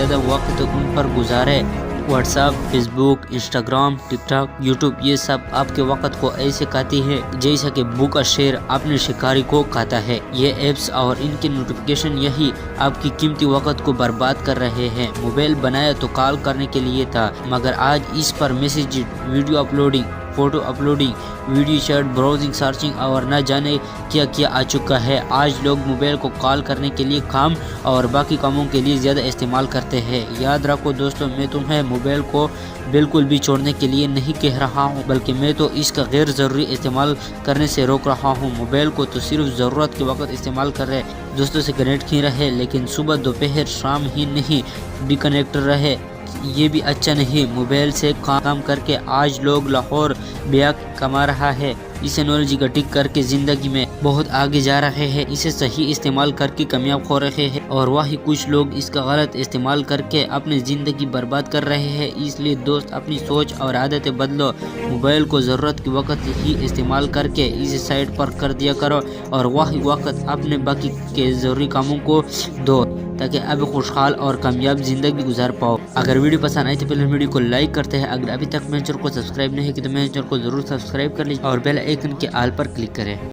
زیادہ وقت ان پر گزارے۔ واٹس ایپ، فیس بک، انسٹاگرام، ٹک ٹاک، یوٹیوب، یہ سب آپ کے وقت کو ایسے کھاتی ہے جیسا کہ بھوکا شیر اپنے شکاری کو کھاتا ہے۔ یہ ایپس اور ان کے نوٹیفیکیشن یہی آپ کی قیمتی وقت کو برباد کر رہے ہیں۔ موبائل بنایا تو کال کرنے کے لیے تھا، مگر آج اس پر message, video uploading, photo uploading, video chat, browsing, searching اور نہ جانے کیا آ چکا ہے۔ آج لوگ موبائل کو کال کرنے کے لیے کام اور باقی کاموں کے لیے زیادہ استعمال کرتے ہیں۔ یاد رکھو دوستو، میں تمہیں موبائل کو بالکل بھی چھوڑنے کے لیے نہیں کہہ رہا ہوں، بلکہ میں تو اس کا غیر ضروری استعمال کرنے سے روک رہا ہوں۔ موبائل کو تو صرف ضرورت کے وقت استعمال کر رہے، دوستوں سے کنیکٹ ہی رہے، لیکن صبح دوپہر شام ہی نہیں ڈی کنیکٹ رہے، یہ بھی اچھا نہیں۔ موبائل سے کام کر کے آج لوگ لاکھوں روپیہ کما رہا ہے۔ اس ٹیکنالوجی کا ٹک کر کے زندگی میں بہت آگے جا رہے ہیں، اسے صحیح استعمال کر کے کامیاب ہو رہے ہیں، اور وہی کچھ لوگ اس کا غلط استعمال کر کے اپنی زندگی برباد کر رہے ہیں۔ اس لیے دوست، اپنی سوچ اور عادتیں بدلو۔ موبائل کو ضرورت کے وقت ہی استعمال کر کے اسے سائڈ پر کر دیا کرو، اور وہی وقت اپنے باقی کے ضروری کاموں کو دو، تاکہ اب خوشحال اور کامیاب زندگی گزار پاؤ۔ اگر ویڈیو پسند آئی تو پہلے ویڈیو کو لائک کرتے ہیں، اگر ابھی تک میرے چینل کو سبسکرائب نہیں کیا تو میرے چینل کو ضرور سبسکرائب کر لیجیے اور بیل آئیکن کے آل پر کلک کریں۔